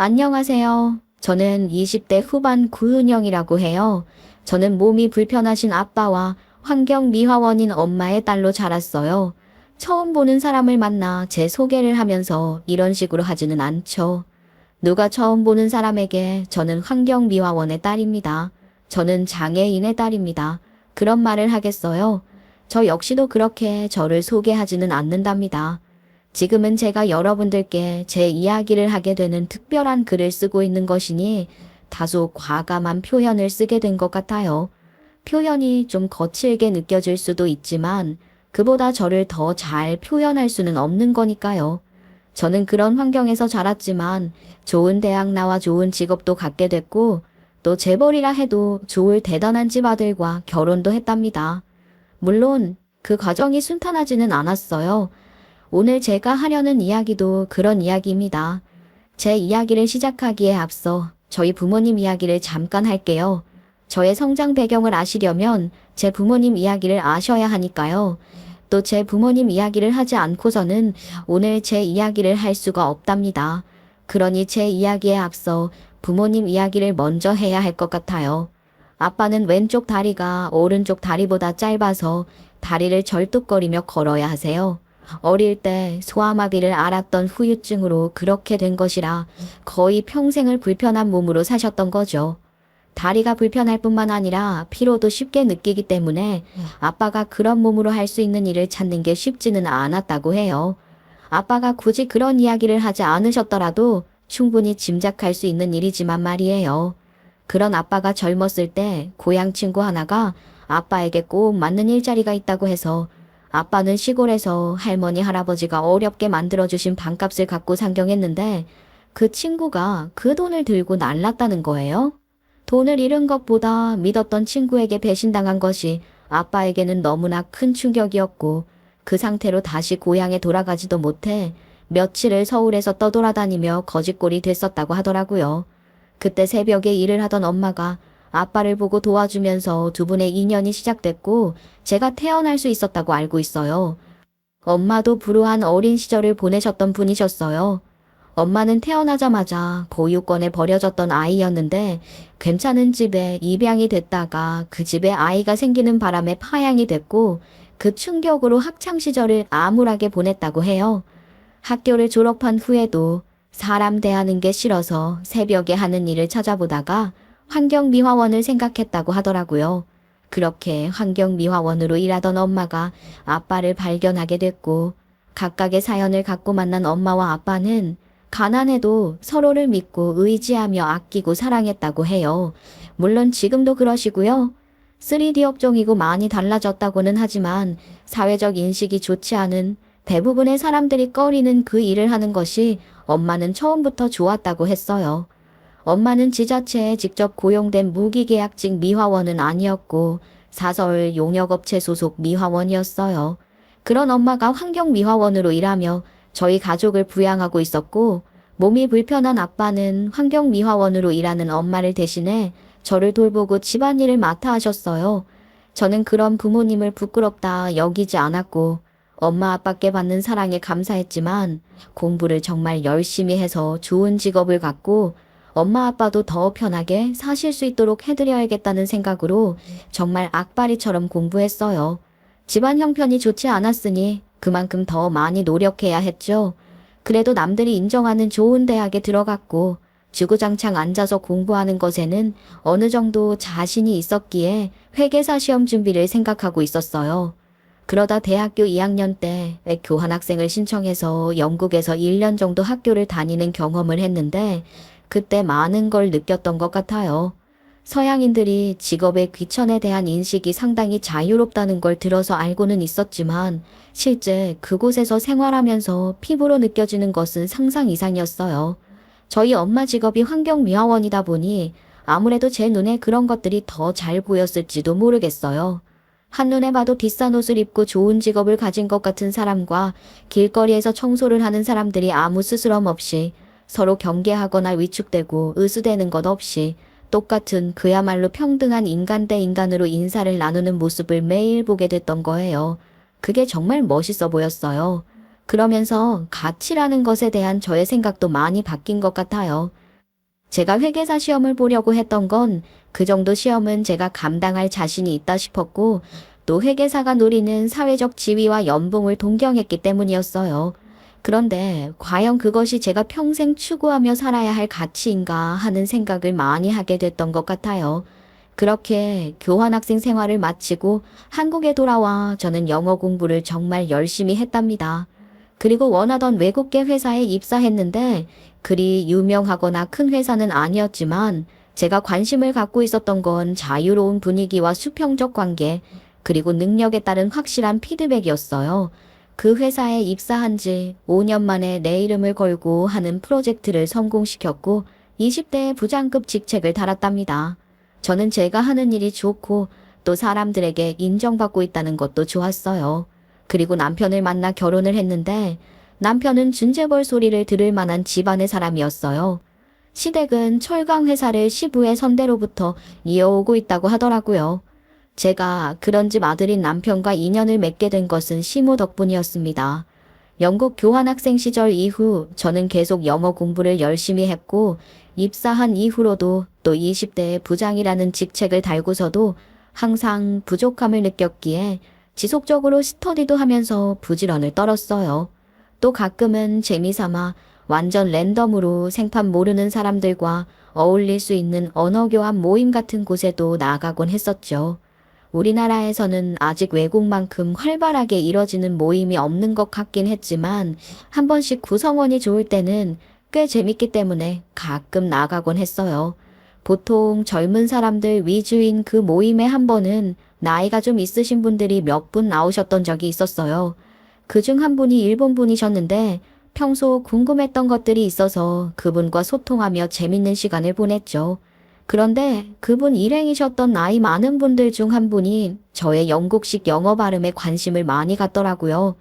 안녕하세요. 저는 20대 후반 구은영이라고 해요. 저는 몸이 불편하신 아빠와 환경미화원인 엄마의 딸로 자랐어요. 처음 보는 사람을 만나 제 소개를 하면서 이런 식으로 하지는 않죠. 누가 처음 보는 사람에게 저는 환경미화원의 딸입니다. 저는 장애인의 딸입니다. 그런 말을 하겠어요. 저 역시도 그렇게 저를 소개하지는 않는답니다. 지금은 제가 여러분들께 제 이야기를 하게 되는 특별한 글을 쓰고 있는 것이니 다소 과감한 표현을 쓰게 된 것 같아요. 표현이 좀 거칠게 느껴질 수도 있지만 그보다 저를 더 잘 표현할 수는 없는 거니까요. 저는 그런 환경에서 자랐지만 좋은 대학 나와 좋은 직업도 갖게 됐고 또 재벌이라 해도 좋을 대단한 집 아들과 결혼도 했답니다. 물론 그 과정이 순탄하지는 않았어요. 오늘 제가 하려는 이야기도 그런 이야기입니다. 제 이야기를 시작하기에 앞서 저희 부모님 이야기를 잠깐 할게요. 저의 성장 배경을 아시려면 제 부모님 이야기를 아셔야 하니까요. 또 제 부모님 이야기를 하지 않고서는 오늘 제 이야기를 할 수가 없답니다. 그러니 제 이야기에 앞서 부모님 이야기를 먼저 해야 할 것 같아요. 아빠는 왼쪽 다리가 오른쪽 다리보다 짧아서 다리를 절뚝거리며 걸어야 하세요. 어릴 때 소아마비를 앓았던 후유증으로 그렇게 된 것이라 거의 평생을 불편한 몸으로 사셨던 거죠. 다리가 불편할 뿐만 아니라 피로도 쉽게 느끼기 때문에 아빠가 그런 몸으로 할 수 있는 일을 찾는 게 쉽지는 않았다고 해요. 아빠가 굳이 그런 이야기를 하지 않으셨더라도 충분히 짐작할 수 있는 일이지만 말이에요. 그런 아빠가 젊었을 때 고향 친구 하나가 아빠에게 꼭 맞는 일자리가 있다고 해서 아빠는 시골에서 할머니 할아버지가 어렵게 만들어주신 방값을 갖고 상경했는데 그 친구가 그 돈을 들고 날랐다는 거예요. 돈을 잃은 것보다 믿었던 친구에게 배신당한 것이 아빠에게는 너무나 큰 충격이었고 그 상태로 다시 고향에 돌아가지도 못해 며칠을 서울에서 떠돌아다니며 거지꼴이 됐었다고 하더라고요. 그때 새벽에 일을 하던 엄마가 아빠를 보고 도와주면서 두 분의 인연이 시작됐고 제가 태어날 수 있었다고 알고 있어요. 엄마도 불우한 어린 시절을 보내셨던 분이셨어요. 엄마는 태어나자마자 보육원에 버려졌던 아이였는데 괜찮은 집에 입양이 됐다가 그 집에 아이가 생기는 바람에 파양이 됐고 그 충격으로 학창시절을 암울하게 보냈다고 해요. 학교를 졸업한 후에도 사람 대하는 게 싫어서 새벽에 하는 일을 찾아보다가 환경미화원을 생각했다고 하더라고요. 그렇게 환경미화원으로 일하던 엄마가 아빠를 발견하게 됐고 각각의 사연을 갖고 만난 엄마와 아빠는 가난해도 서로를 믿고 의지하며 아끼고 사랑했다고 해요. 물론 지금도 그러시고요. 3D 업종이고 많이 달라졌다고는 하지만 사회적 인식이 좋지 않은 대부분의 사람들이 꺼리는 그 일을 하는 것이 엄마는 처음부터 좋았다고 했어요. 엄마는 지자체에 직접 고용된 무기계약직 미화원은 아니었고 사서울 용역업체 소속 미화원이었어요. 그런 엄마가 환경미화원으로 일하며 저희 가족을 부양하고 있었고 몸이 불편한 아빠는 환경미화원으로 일하는 엄마를 대신해 저를 돌보고 집안일을 맡아 하셨어요. 저는 그런 부모님을 부끄럽다 여기지 않았고 엄마 아빠께 받는 사랑에 감사했지만 공부를 정말 열심히 해서 좋은 직업을 갖고 엄마 아빠도 더 편하게 사실 수 있도록 해드려야겠다는 생각으로 정말 악바리처럼 공부했어요. 집안 형편이 좋지 않았으니 그만큼 더 많이 노력해야 했죠. 그래도 남들이 인정하는 좋은 대학에 들어갔고 주구장창 앉아서 공부하는 것에는 어느 정도 자신이 있었기에 회계사 시험 준비를 생각하고 있었어요. 그러다 대학교 2학년 때 교환학생을 신청해서 영국에서 1년 정도 학교를 다니는 경험을 했는데 그때 많은 걸 느꼈던 것 같아요. 서양인들이 직업의 귀천에 대한 인식이 상당히 자유롭다는 걸 들어서 알고는 있었지만 실제 그곳에서 생활하면서 피부로 느껴지는 것은 상상 이상이었어요. 저희 엄마 직업이 환경미화원이다 보니 아무래도 제 눈에 그런 것들이 더 잘 보였을지도 모르겠어요. 한눈에 봐도 비싼 옷을 입고 좋은 직업을 가진 것 같은 사람과 길거리에서 청소를 하는 사람들이 아무 스스럼 없이 서로 경계하거나 위축되고 의수되는 것 없이 똑같은 그야말로 평등한 인간 대 인간으로 인사를 나누는 모습을 매일 보게 됐던 거예요. 그게 정말 멋있어 보였어요. 그러면서 가치라는 것에 대한 저의 생각도 많이 바뀐 것 같아요. 제가 회계사 시험을 보려고 했던 건 그 정도 시험은 제가 감당할 자신이 있다 싶었고, 또 회계사가 노리는 사회적 지위와 연봉을 동경했기 때문이었어요. 그런데 과연 그것이 제가 평생 추구하며 살아야 할 가치인가 하는 생각을 많이 하게 됐던 것 같아요. 그렇게 교환학생 생활을 마치고 한국에 돌아와 저는 영어 공부를 정말 열심히 했답니다. 그리고 원하던 외국계 회사에 입사했는데 그리 유명하거나 큰 회사는 아니었지만 제가 관심을 갖고 있었던 건 자유로운 분위기와 수평적 관계, 그리고 능력에 따른 확실한 피드백이었어요. 그 회사에 입사한 지 5년 만에 내 이름을 걸고 하는 프로젝트를 성공시켰고 20대의 부장급 직책을 달았답니다. 저는 제가 하는 일이 좋고 또 사람들에게 인정받고 있다는 것도 좋았어요. 그리고 남편을 만나 결혼을 했는데 남편은 준재벌 소리를 들을 만한 집안의 사람이었어요. 시댁은 철강 회사를 시부의 선대로부터 이어오고 있다고 하더라고요. 제가 그런 집 아들인 남편과 인연을 맺게 된 것은 시모 덕분이었습니다. 영국 교환학생 시절 이후 저는 계속 영어 공부를 열심히 했고 입사한 이후로도 또 20대의 부장이라는 직책을 달고서도 항상 부족함을 느꼈기에 지속적으로 스터디도 하면서 부지런을 떨었어요. 또 가끔은 재미삼아 완전 랜덤으로 생판 모르는 사람들과 어울릴 수 있는 언어교환 모임 같은 곳에도 나가곤 했었죠. 우리나라에서는 아직 외국만큼 활발하게 이뤄지는 모임이 없는 것 같긴 했지만 한 번씩 구성원이 좋을 때는 꽤 재밌기 때문에 가끔 나가곤 했어요. 보통 젊은 사람들 위주인 그 모임에 한 번은 나이가 좀 있으신 분들이 몇 분 나오셨던 적이 있었어요. 그중 한 분이 일본 분이셨는데 평소 궁금했던 것들이 있어서 그분과 소통하며 재밌는 시간을 보냈죠. 그런데 그분 일행이셨던 나이 많은 분들 중 한 분이 저의 영국식 영어 발음에 관심을 많이 갖더라고요.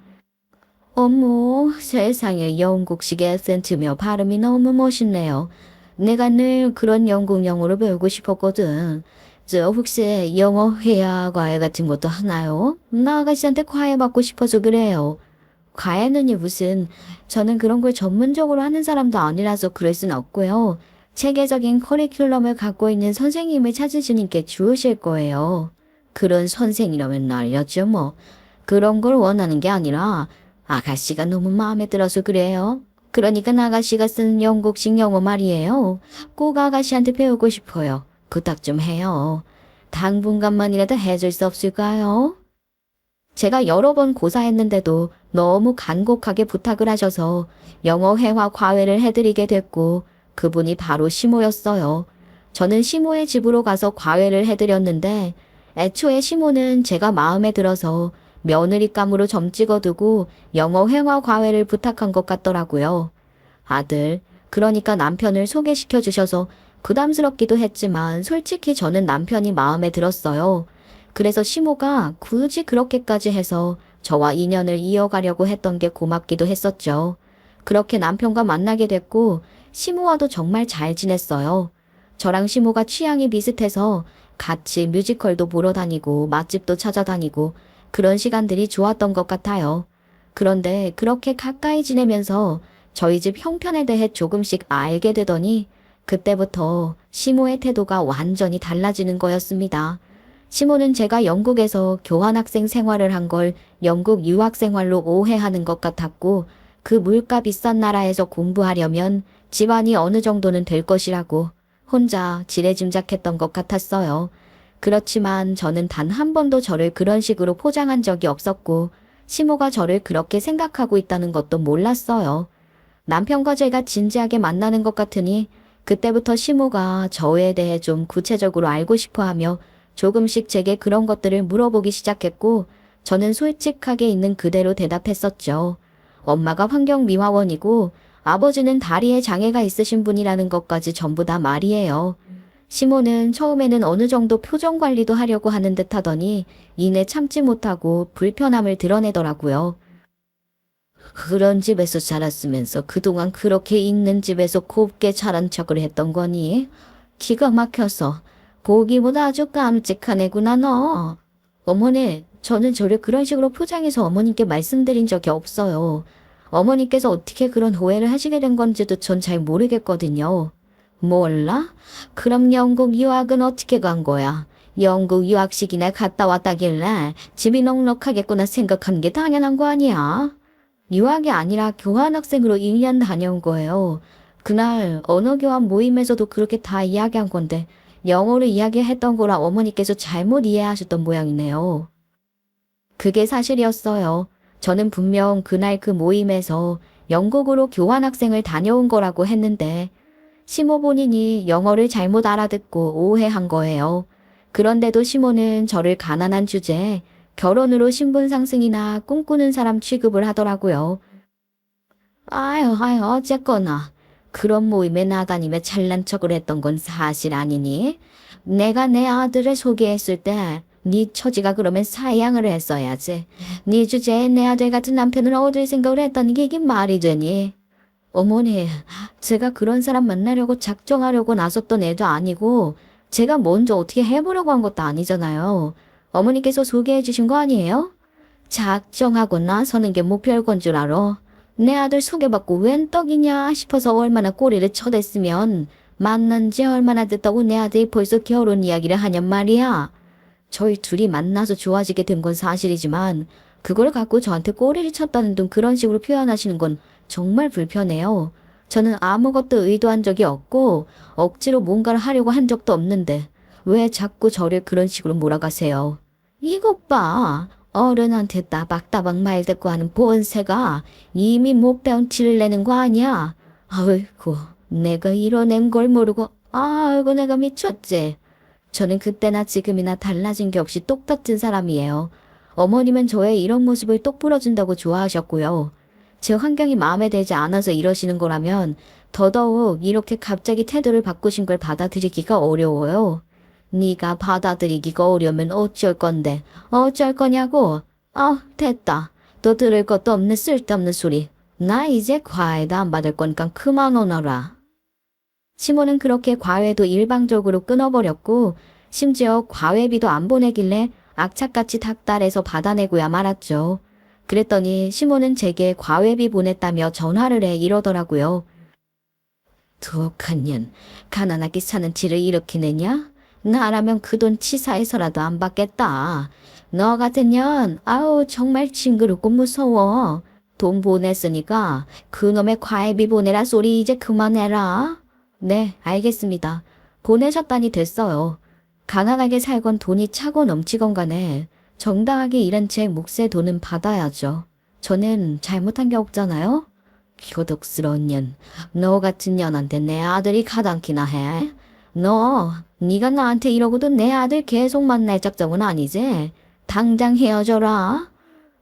어머, 세상에 영국식 액센트며 발음이 너무 멋있네요. 내가 늘 그런 영국 영어를 배우고 싶었거든. 저 혹시 영어 회화 과외 같은 것도 하나요? 나 아가씨한테 과외 받고 싶어서 그래요. 과외는요 무슨, 저는 그런 걸 전문적으로 하는 사람도 아니라서 그럴 순 없고요. 체계적인 커리큘럼을 갖고 있는 선생님을 찾으시는 게 좋으실 거예요. 그런 선생이라면 알렸죠 뭐. 그런 걸 원하는 게 아니라 아가씨가 너무 마음에 들어서 그래요. 그러니까 아가씨가 쓰는 영국식 영어 말이에요. 꼭 아가씨한테 배우고 싶어요. 부탁 좀 해요. 당분간만이라도 해줄 수 없을까요? 제가 여러 번 고사했는데도 너무 간곡하게 부탁을 하셔서 영어 회화 과외를 해드리게 됐고 그분이 바로 시모였어요. 저는 시모의 집으로 가서 과외를 해드렸는데 애초에 시모는 제가 마음에 들어서 며느리감으로 점 찍어두고 영어 회화 과외를 부탁한 것 같더라고요. 아들, 그러니까 남편을 소개시켜 주셔서 부담스럽기도 했지만 솔직히 저는 남편이 마음에 들었어요. 그래서 시모가 굳이 그렇게까지 해서 저와 인연을 이어가려고 했던 게 고맙기도 했었죠. 그렇게 남편과 만나게 됐고 시모와도 정말 잘 지냈어요. 저랑 시모가 취향이 비슷해서 같이 뮤지컬도 보러 다니고 맛집도 찾아다니고 그런 시간들이 좋았던 것 같아요. 그런데 그렇게 가까이 지내면서 저희 집 형편에 대해 조금씩 알게 되더니 그때부터 시모의 태도가 완전히 달라지는 거였습니다. 시모는 제가 영국에서 교환학생 생활을 한 걸 영국 유학생활로 오해하는 것 같았고 그 물가 비싼 나라에서 공부하려면 집안이 어느 정도는 될 것이라고 혼자 지레짐작했던 것 같았어요. 그렇지만 저는 단 한 번도 저를 그런 식으로 포장한 적이 없었고 시모가 저를 그렇게 생각하고 있다는 것도 몰랐어요. 남편과 제가 진지하게 만나는 것 같으니 그때부터 시모가 저에 대해 좀 구체적으로 알고 싶어하며 조금씩 제게 그런 것들을 물어보기 시작했고 저는 솔직하게 있는 그대로 대답했었죠. 엄마가 환경미화원이고 아버지는 다리에 장애가 있으신 분이라는 것까지 전부 다 말이에요. 시모는 처음에는 어느 정도 표정 관리도 하려고 하는 듯 하더니 이내 참지 못하고 불편함을 드러내더라고요. 그런 집에서 자랐으면서 그동안 그렇게 있는 집에서 곱게 자란 척을 했던 거니? 기가 막혀서 보기보다 아주 깜찍한 애구나 너. 어머니, 저는 저를 그런 식으로 포장해서 어머님께 말씀드린 적이 없어요. 어머니께서 어떻게 그런 오해를 하시게 된 건지도 전 잘 모르겠거든요. 몰라? 그럼 영국 유학은 어떻게 간 거야? 영국 유학식이나 갔다 왔다길래 집이 넉넉하겠구나 생각한 게 당연한 거 아니야? 유학이 아니라 교환학생으로 1년 다녀온 거예요. 그날 언어교환 모임에서도 그렇게 다 이야기한 건데 영어로 이야기했던 거라 어머니께서 잘못 이해하셨던 모양이네요. 그게 사실이었어요. 저는 분명 그날 그 모임에서 영국으로 교환학생을 다녀온 거라고 했는데 시모 본인이 영어를 잘못 알아듣고 오해한 거예요. 그런데도 시모는 저를 가난한 주제에 결혼으로 신분 상승이나 꿈꾸는 사람 취급을 하더라고요. 아유, 어쨌거나. 그런 모임에 나다니며 잘난 척을 했던 건 사실 아니니? 내가 내 아들을 소개했을 때 네 처지가 그러면 사양을 했어야지. 네 주제에 내 아들 같은 남편을 얻을 생각을 했다는 게 이게 말이 되니? 어머니, 제가 그런 사람 만나려고 작정하려고 나섰던 애도 아니고 제가 먼저 어떻게 해보려고 한 것도 아니잖아요. 어머니께서 소개해 주신 거 아니에요? 작정하고 나서는 게 목표일 건 줄 알아. 내 아들 소개받고 웬 떡이냐 싶어서 얼마나 꼬리를 쳐댔으면 만난 지 얼마나 됐다고 내 아들이 벌써 결혼 이야기를 하냔 말이야. 저희 둘이 만나서 좋아지게 된 건 사실이지만 그걸 갖고 저한테 꼬리를 쳤다는 등 그런 식으로 표현하시는 건 정말 불편해요. 저는 아무것도 의도한 적이 없고 억지로 뭔가를 하려고 한 적도 없는데 왜 자꾸 저를 그런 식으로 몰아가세요? 이것 봐. 어른한테 따박따박 말 대꾸 하는 본새가 이미 못 배운 티를 내는 거 아니야? 아이고, 내가 이뤄낸 걸 모르고, 아이고, 내가 미쳤지. 저는 그때나 지금이나 달라진 게 없이 똑같은 사람이에요. 어머님은 저의 이런 모습을 똑부러진다고 좋아하셨고요. 제 환경이 마음에 들지 않아서 이러시는 거라면 더더욱 이렇게 갑자기 태도를 바꾸신 걸 받아들이기가 어려워요. 네가 받아들이기가 어려우면 어쩔 건데 어쩔 거냐고. 됐다. 또 들을 것도 없는 쓸데없는 소리. 나 이제 과외도 안 받을 거니까 그만 오너라. 시모는 그렇게 과외도 일방적으로 끊어버렸고 심지어 과외비도 안 보내길래 악착같이 닥달해서 받아내고야 말았죠. 그랬더니 시모는 제게 과외비 보냈다며 전화를 해 이러더라고요. 독한 년, 가난하게 사는 지를 이렇게 내냐? 나라면 그 돈 치사해서라도 안 받겠다. 너 같은 년, 아우 정말 징그럽고 무서워. 돈 보냈으니까 그놈의 과외비 보내라 소리 이제 그만해라. 네, 알겠습니다. 보내셨다니 됐어요. 가난하게 살건 돈이 차고 넘치건 간에 정당하게 일한 제 몫의 돈은 받아야죠. 저는 잘못한 게 없잖아요? 교독스러운 년, 너 같은 년한테 내 아들이 가당키나 해? 네가 나한테 이러고도 내 아들 계속 만날 작정은 아니지? 당장 헤어져라.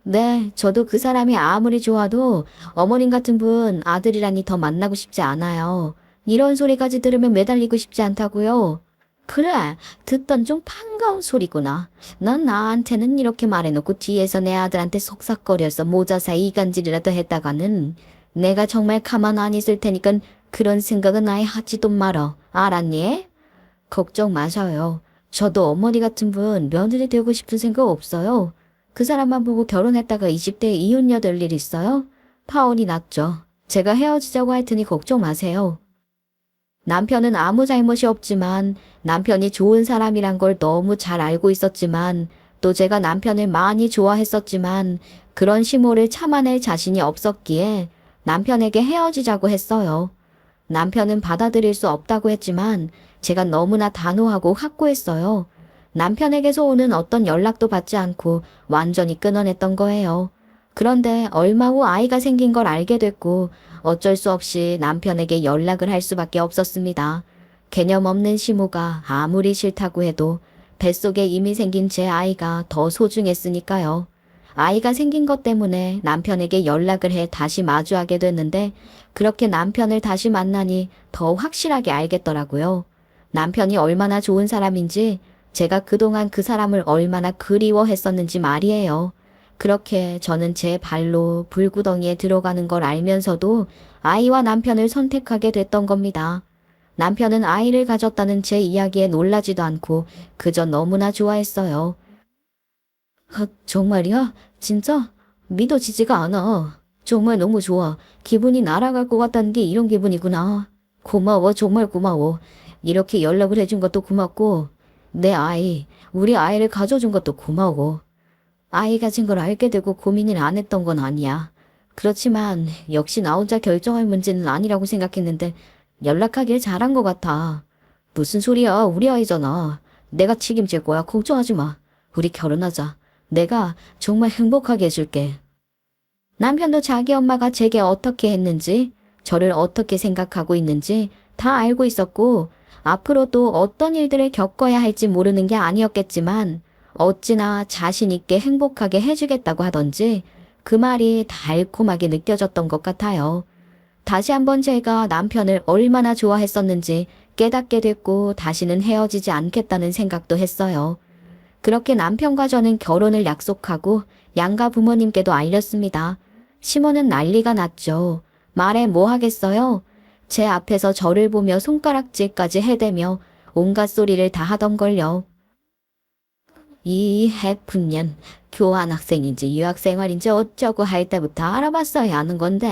네, 저도 그 사람이 아무리 좋아도 어머님 같은 분 아들이라니 더 만나고 싶지 않아요. 이런 소리까지 들으면 매달리고 싶지 않다고요. 그래, 듣던 좀 반가운 소리구나. 넌 나한테는 이렇게 말해놓고 뒤에서 내 아들한테 속삭거려서 모자 사이 이간질이라도 했다가는 내가 정말 가만 안 있을 테니까 그런 생각은 아예 하지도 말어. 알았니? 걱정 마셔요. 저도 어머니 같은 분 며느리 되고 싶은 생각 없어요. 그 사람만 보고 결혼했다가 20대에 이혼녀 될 일 있어요? 파혼이 낫죠. 제가 헤어지자고 할 테니 걱정 마세요. 남편은 아무 잘못이 없지만 남편이 좋은 사람이란 걸 너무 잘 알고 있었지만 또 제가 남편을 많이 좋아했었지만 그런 시모를 참아낼 자신이 없었기에 남편에게 헤어지자고 했어요. 남편은 받아들일 수 없다고 했지만 제가 너무나 단호하고 확고했어요. 남편에게서 오는 어떤 연락도 받지 않고 완전히 끊어냈던 거예요. 그런데 얼마 후 아이가 생긴 걸 알게 됐고 어쩔 수 없이 남편에게 연락을 할 수밖에 없었습니다. 개념 없는 시모가 아무리 싫다고 해도 뱃속에 이미 생긴 제 아이가 더 소중했으니까요. 아이가 생긴 것 때문에 남편에게 연락을 해 다시 마주하게 됐는데 그렇게 남편을 다시 만나니 더 확실하게 알겠더라고요. 남편이 얼마나 좋은 사람인지 제가 그동안 그 사람을 얼마나 그리워했었는지 말이에요. 그렇게 저는 제 발로 불구덩이에 들어가는 걸 알면서도 아이와 남편을 선택하게 됐던 겁니다. 남편은 아이를 가졌다는 제 이야기에 놀라지도 않고 그저 너무나 좋아했어요. 정말이야? 진짜? 믿어지지가 않아. 정말 너무 좋아. 기분이 날아갈 것 같다는 게 이런 기분이구나. 고마워, 정말 고마워. 이렇게 연락을 해준 것도 고맙고, 우리 아이를 가져준 것도 고마워. 아이 가진 걸 알게 되고 고민을 안 했던 건 아니야. 그렇지만 역시 나 혼자 결정할 문제는 아니라고 생각했는데 연락하길 잘한 것 같아. 무슨 소리야, 우리 아이잖아. 내가 책임질 거야, 걱정하지 마. 우리 결혼하자. 내가 정말 행복하게 해줄게. 남편도 자기 엄마가 제게 어떻게 했는지, 저를 어떻게 생각하고 있는지 다 알고 있었고, 앞으로 또 어떤 일들을 겪어야 할지 모르는 게 아니었겠지만, 어찌나 자신 있게 행복하게 해주겠다고 하던지, 그 말이 달콤하게 느껴졌던 것 같아요. 다시 한번 제가 남편을 얼마나 좋아했었는지 깨닫게 됐고, 다시는 헤어지지 않겠다는 생각도 했어요. 그렇게 남편과 저는 결혼을 약속하고 양가 부모님께도 알렸습니다. 시모는 난리가 났죠. 말해 뭐 하겠어요? 제 앞에서 저를 보며 손가락질까지 해대며 온갖 소리를 다 하던걸요. 이 해픈년 교환학생인지 유학생활인지 어쩌고 할 때부터 알아봤어야 하는 건데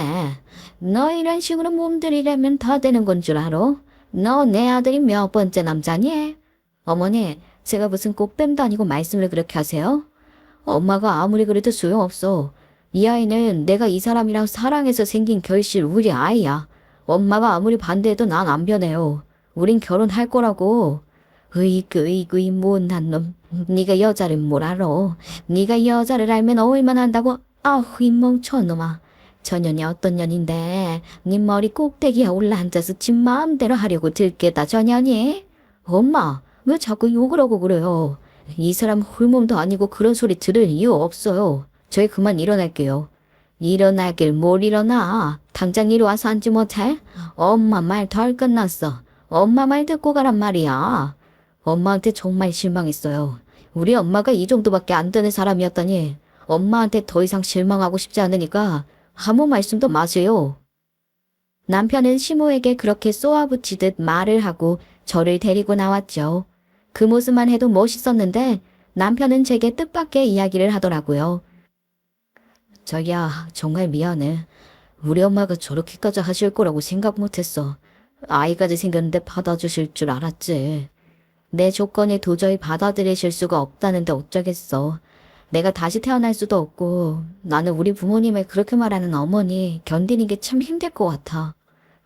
너 이런 식으로 몸들이려면 다 되는 건 줄 알아? 너 내 아들이 몇 번째 남자니? 어머니, 제가 무슨 꽃뱀도 아니고 말씀을 그렇게 하세요? 엄마가 아무리 그래도 소용없어. 이 아이는 내가 이 사람이랑 사랑해서 생긴 결실 우리 아이야. 엄마가 아무리 반대해도 난 안 변해요. 우린 결혼할 거라고. 으이그 이 못난 놈. 네가 여자를 뭘 알아. 네가 여자를 알면 어울만 한다고. 아우 이 멍청한 놈아. 저 년이 어떤 년인데 네 머리 꼭대기에 올라앉아서 지 마음대로 하려고 들깨다 저 년이. 엄마 왜 자꾸 욕을 하고 그래요. 이 사람 홀몸도 아니고 그런 소리 들을 이유 없어요. 저희 그만 일어날게요. 일어나길 뭘 일어나. 당장 이리 와서 앉지 못해? 엄마 말 덜 끝났어. 엄마 말 듣고 가란 말이야. 엄마한테 정말 실망했어요. 우리 엄마가 이 정도밖에 안 되는 사람이었다니 엄마한테 더 이상 실망하고 싶지 않으니까 아무 말씀도 마세요. 남편은 시모에게 그렇게 쏘아붙이듯 말을 하고 저를 데리고 나왔죠. 그 모습만 해도 멋있었는데 남편은 제게 뜻밖의 이야기를 하더라고요. 자기야, 정말 미안해. 우리 엄마가 저렇게까지 하실 거라고 생각 못했어. 아이까지 생겼는데 받아주실 줄 알았지. 내 조건을 도저히 받아들이실 수가 없다는데 어쩌겠어. 내가 다시 태어날 수도 없고 나는 우리 부모님을 그렇게 말하는 어머니 견디는 게 참 힘들 것 같아.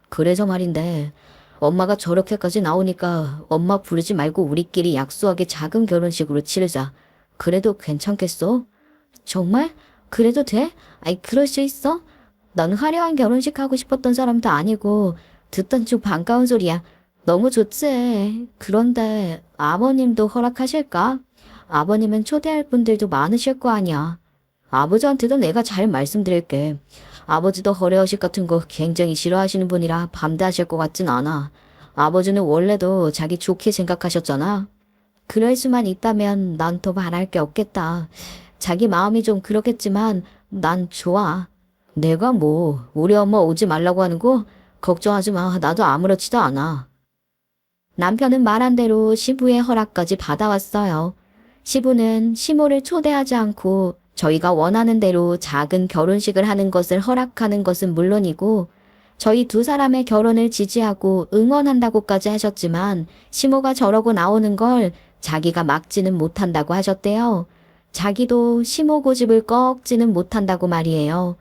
그래서 말인데 엄마가 저렇게까지 나오니까 엄마 부르지 말고 우리끼리 약소하게 작은 결혼식으로 치르자. 그래도 괜찮겠어? 정말? 그래도 돼? 아이 그럴 수 있어? 난 화려한 결혼식 하고 싶었던 사람도 아니고 듣던 중 반가운 소리야. 너무 좋지. 그런데 아버님도 허락하실까? 아버님은 초대할 분들도 많으실 거 아니야. 아버지한테도 내가 잘 말씀드릴게. 아버지도 허례허식 같은 거 굉장히 싫어하시는 분이라 반대하실 것 같진 않아. 아버지는 원래도 자기 좋게 생각하셨잖아. 그럴 수만 있다면 난 더 바랄 게 없겠다. 자기 마음이 좀 그렇겠지만 난 좋아. 내가 뭐 우리 엄마 오지 말라고 하는 거 걱정하지 마. 나도 아무렇지도 않아. 남편은 말한 대로 시부의 허락까지 받아왔어요. 시부는 시모를 초대하지 않고 저희가 원하는 대로 작은 결혼식을 하는 것을 허락하는 것은 물론이고 저희 두 사람의 결혼을 지지하고 응원한다고까지 하셨지만 시모가 저러고 나오는 걸 자기가 막지는 못한다고 하셨대요. 자기도 시모 고집을 꺾지는 못한다고 말이에요.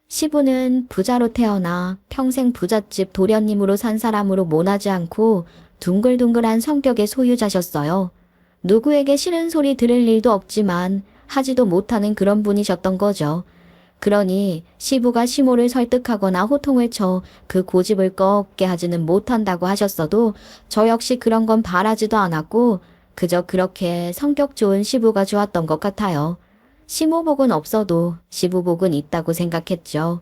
시부는 부자로 태어나 평생 부잣집 도련님으로 산 사람으로 모나지 않고 둥글둥글한 성격의 소유자셨어요. 누구에게 싫은 소리 들을 일도 없지만 하지도 못하는 그런 분이셨던 거죠. 그러니 시부가 시모를 설득하거나 호통을 쳐 그 고집을 꺾게 하지는 못한다고 하셨어도 저 역시 그런 건 바라지도 않았고 그저 그렇게 성격 좋은 시부가 좋았던 것 같아요. 시모복은 없어도 시부복은 있다고 생각했죠.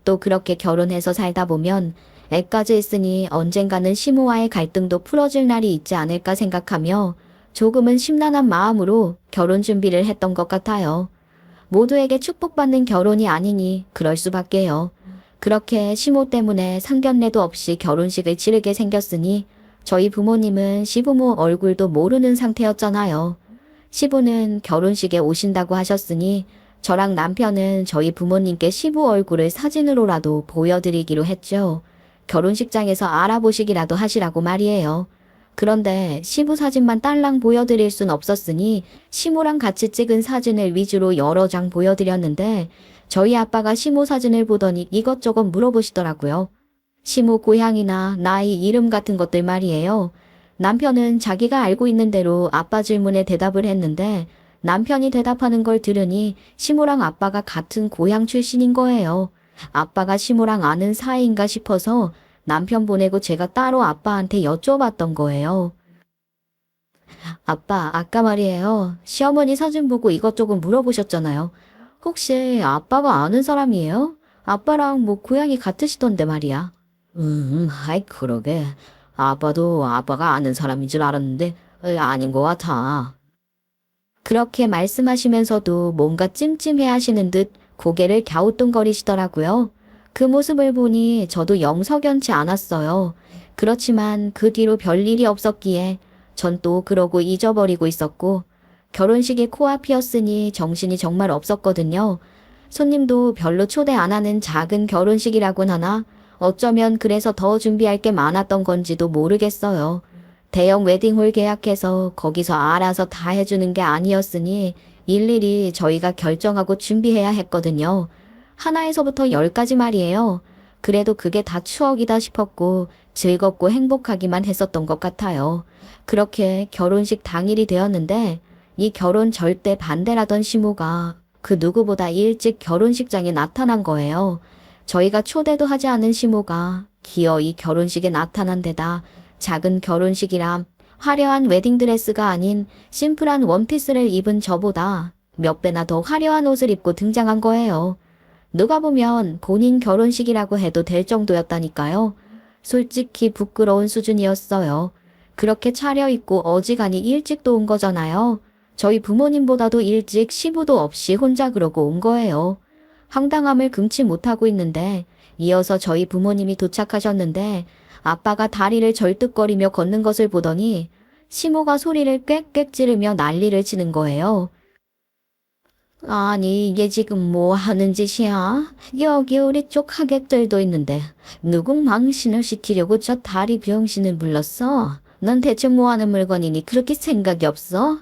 또 그렇게 결혼해서 살다 보면 애까지 있으니 언젠가는 시모와의 갈등도 풀어질 날이 있지 않을까 생각하며 조금은 심란한 마음으로 결혼 준비를 했던 것 같아요. 모두에게 축복받는 결혼이 아니니 그럴 수밖에요. 그렇게 시모 때문에 상견례도 없이 결혼식을 치르게 생겼으니 저희 부모님은 시부모 얼굴도 모르는 상태였잖아요. 시부는 결혼식에 오신다고 하셨으니 저랑 남편은 저희 부모님께 시부 얼굴을 사진으로라도 보여드리기로 했죠. 결혼식장에서 알아보시기라도 하시라고 말이에요. 그런데 시부 사진만 딸랑 보여드릴 순 없었으니 시모랑 같이 찍은 사진을 위주로 여러 장 보여드렸는데 저희 아빠가 시모 사진을 보더니 이것저것 물어보시더라고요. 시모 고향이나 나이, 이름 같은 것들 말이에요. 남편은 자기가 알고 있는 대로 아빠 질문에 대답을 했는데 남편이 대답하는 걸 들으니 시모랑 아빠가 같은 고향 출신인 거예요. 아빠가 시모랑 아는 사이인가 싶어서 남편 보내고 제가 따로 아빠한테 여쭤봤던 거예요. 아빠, 아까 말이에요. 시어머니 사진 보고 이것저것 물어보셨잖아요. 혹시 아빠가 아는 사람이에요? 아빠랑 뭐 고향이 같으시던데 말이야. 아이 그러게. 아빠도 아빠가 아는 사람인 줄 알았는데 아닌 것 같아. 그렇게 말씀하시면서도 뭔가 찜찜해 하시는 듯 고개를 갸우뚱거리시더라고요. 그 모습을 보니 저도 영 석연치 않았어요. 그렇지만 그 뒤로 별일이 없었기에 전 또 그러고 잊어버리고 있었고 결혼식이 코앞이었으니 정신이 정말 없었거든요. 손님도 별로 초대 안 하는 작은 결혼식이라곤 하나 어쩌면 그래서 더 준비할 게 많았던 건지도 모르겠어요. 대형 웨딩홀 계약해서 거기서 알아서 다 해주는 게 아니었으니 일일이 저희가 결정하고 준비해야 했거든요. 하나에서부터 10까지 말이에요. 그래도 그게 다 추억이다 싶었고 즐겁고 행복하기만 했었던 것 같아요. 그렇게 결혼식 당일이 되었는데 이 결혼 절대 반대라던 시모가 그 누구보다 일찍 결혼식장에 나타난 거예요. 저희가 초대도 하지 않은 시모가 기어이 결혼식에 나타난 데다 작은 결혼식이라 화려한 웨딩드레스가 아닌 심플한 원피스를 입은 저보다 몇 배나 더 화려한 옷을 입고 등장한 거예요. 누가 보면 본인 결혼식이라고 해도 될 정도였다니까요. 솔직히 부끄러운 수준이었어요. 그렇게 차려입고 어지간히 일찍도 온 거잖아요. 저희 부모님보다도 일찍 시부도 없이 혼자 그러고 온 거예요. 황당함을 금치 못하고 있는데 이어서 저희 부모님이 도착하셨는데 아빠가 다리를 절뚝거리며 걷는 것을 보더니 시모가 소리를 꽥꽥 지르며 난리를 치는 거예요. 아니 이게 지금 뭐 하는 짓이야? 여기 우리 쪽 하객들도 있는데 누구 망신을 시키려고 저 다리 병신을 불렀어? 넌 대체 뭐 하는 물건이니 그렇게 생각이 없어?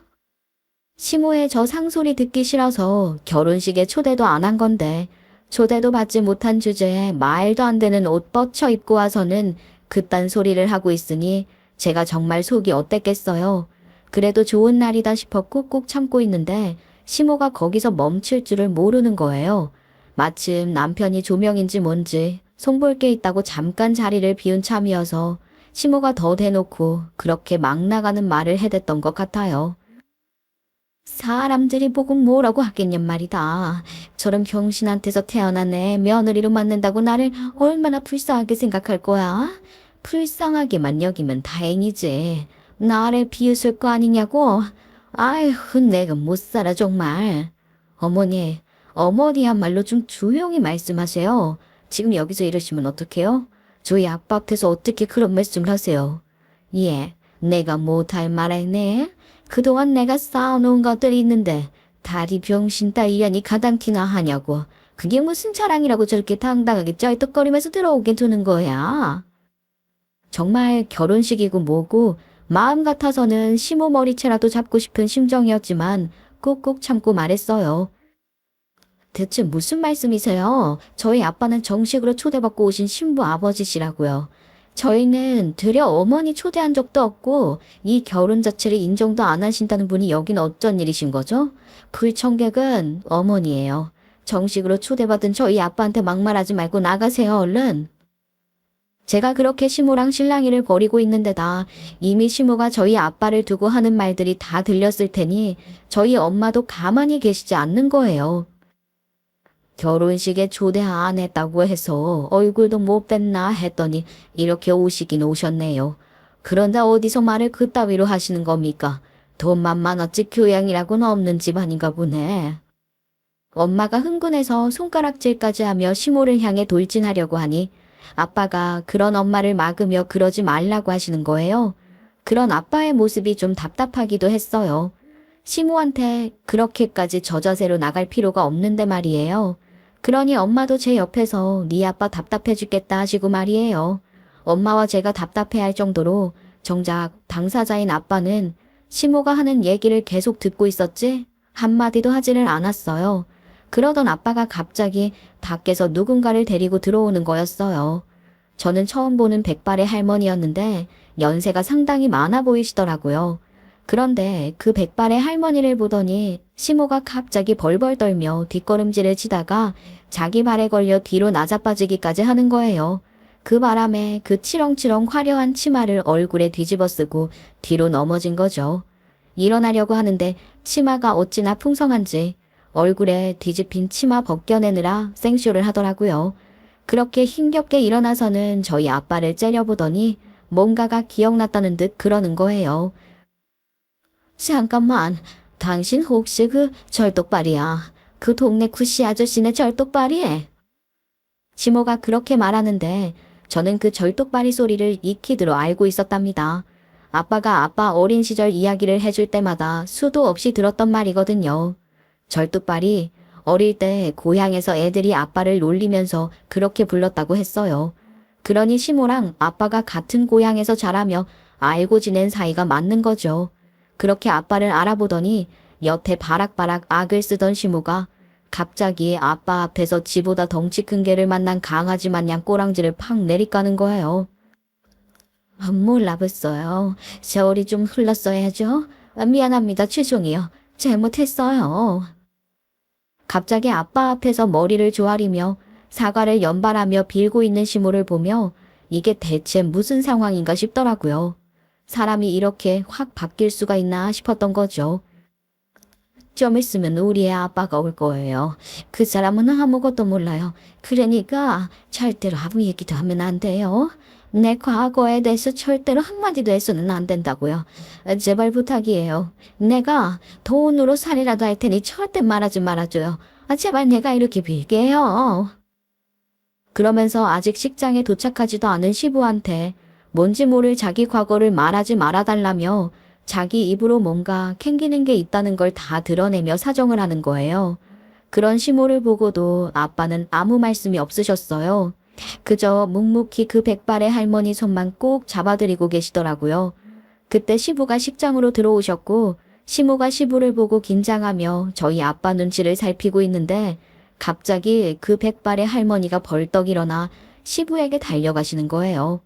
시모의 저 상소리 듣기 싫어서 결혼식에 초대도 안 한 건데 초대도 받지 못한 주제에 말도 안 되는 옷 뻗쳐 입고 와서는 그딴 소리를 하고 있으니 제가 정말 속이 어땠겠어요. 그래도 좋은 날이다 싶어 꾹꾹 참고 있는데 시모가 거기서 멈출 줄을 모르는 거예요. 마침 남편이 조명인지 뭔지 손볼 게 있다고 잠깐 자리를 비운 참이어서 시모가 더 대놓고 그렇게 막 나가는 말을 해댔던 것 같아요. 사람들이 보고 뭐라고 하겠냔 말이다. 저런 병신한테서 태어난 애 며느리로 만난다고 나를 얼마나 불쌍하게 생각할 거야? 불쌍하게만 여기면 다행이지. 나를 비웃을 거 아니냐고? 아휴, 내가 못 살아 정말. 어머니야말로 좀 조용히 말씀하세요. 지금 여기서 이러시면 어떡해요? 저희 아빠한테서 어떻게 그런 말씀을 하세요? 예, 내가 못할 말 했네. 그동안 내가 쌓아놓은 것들이 있는데 다리 병신 따위하니 가당키나 하냐고. 그게 무슨 자랑이라고 저렇게 당당하게 쩔뚝거리면서 들어오게 두는 거야. 정말 결혼식이고 뭐고 마음 같아서는 시모 머리채라도 잡고 싶은 심정이었지만 꾹꾹 참고 말했어요. 대체 무슨 말씀이세요? 저희 아빠는 정식으로 초대받고 오신 신부 아버지시라고요. 저희는 되려 어머니 초대한 적도 없고 이 결혼 자체를 인정도 안 하신다는 분이 여긴 어쩐 일이신 거죠? 불청객은 어머니예요. 정식으로 초대받은 저희 아빠한테 막말하지 말고 나가세요 얼른. 제가 그렇게 시모랑 실랑이를 벌이고 있는데다 이미 시모가 저희 아빠를 두고 하는 말들이 다 들렸을 테니 저희 엄마도 가만히 계시지 않는 거예요. 결혼식에 초대 안 했다고 해서 얼굴도 못 뵀나 했더니 이렇게 오시긴 오셨네요. 그런데 어디서 말을 그따위로 하시는 겁니까? 돈만 많았지 교양이라고는 없는 집안인가 보네. 엄마가 흥분해서 손가락질까지 하며 시모를 향해 돌진하려고 하니 아빠가 그런 엄마를 막으며 그러지 말라고 하시는 거예요. 그런 아빠의 모습이 좀 답답하기도 했어요. 시모한테 그렇게까지 저 자세로 나갈 필요가 없는데 말이에요. 그러니 엄마도 제 옆에서 네 아빠 답답해 죽겠다 하시고 말이에요. 엄마와 제가 답답해할 정도로 정작 당사자인 아빠는 시모가 하는 얘기를 계속 듣고 있었지 한마디도 하지를 않았어요. 그러던 아빠가 갑자기 밖에서 누군가를 데리고 들어오는 거였어요. 저는 처음 보는 백발의 할머니였는데 연세가 상당히 많아 보이시더라고요. 그런데 그 백발의 할머니를 보더니 시모가 갑자기 벌벌 떨며 뒷걸음질을 치다가 자기 발에 걸려 뒤로 나자빠지기까지 하는 거예요. 그 바람에 그 치렁치렁 화려한 치마를 얼굴에 뒤집어 쓰고 뒤로 넘어진 거죠. 일어나려고 하는데 치마가 어찌나 풍성한지 얼굴에 뒤집힌 치마 벗겨내느라 생쇼를 하더라고요. 그렇게 힘겹게 일어나서는 저희 아빠를 째려보더니 뭔가가 기억났다는 듯 그러는 거예요. 잠깐만, 당신 혹시 그 절독발이야? 그 동네 구씨 아저씨네 절독발이? 시모가 그렇게 말하는데 저는 그 절독발이 소리를 익히 들어 알고 있었답니다. 아빠가 아빠 어린 시절 이야기를 해줄 때마다 수도 없이 들었던 말이거든요. 절뚝발이 어릴 때 고향에서 애들이 아빠를 놀리면서 그렇게 불렀다고 했어요. 그러니 시모랑 아빠가 같은 고향에서 자라며 알고 지낸 사이가 맞는 거죠. 그렇게 아빠를 알아보더니 여태 바락바락 악을 쓰던 시모가 갑자기 아빠 앞에서 지보다 덩치 큰 개를 만난 강아지 마냥 꼬랑지를 팍 내리까는 거예요. 몰라봤어요. 세월이 좀 흘렀어야죠. 미안합니다. 죄송해요. 잘못했어요. 갑자기 아빠 앞에서 머리를 조아리며 사과를 연발하며 빌고 있는 시모를 보며 이게 대체 무슨 상황인가 싶더라고요. 사람이 이렇게 확 바뀔 수가 있나 싶었던 거죠. 좀 있으면 우리의 아빠가 올 거예요. 그 사람은 아무것도 몰라요. 그러니까 절대로 아무 얘기도 하면 안 돼요. 내 과거에 대해서 절대로 한마디도 해서는 안 된다고요. 제발 부탁이에요. 내가 돈으로 살이라도 할 테니 절대 말하지 말아줘요. 제발 내가 이렇게 빌게요. 그러면서 아직 식장에 도착하지도 않은 시부한테 뭔지 모를 자기 과거를 말하지 말아달라며 자기 입으로 뭔가 캥기는 게 있다는 걸 다 드러내며 사정을 하는 거예요. 그런 시모를 보고도 아빠는 아무 말씀이 없으셨어요. 그저 묵묵히 그 백발의 할머니 손만 꼭 잡아드리고 계시더라고요. 그때 시부가 식장으로 들어오셨고 시모가 시부를 보고 긴장하며 저희 아빠 눈치를 살피고 있는데 갑자기 그 백발의 할머니가 벌떡 일어나 시부에게 달려가시는 거예요.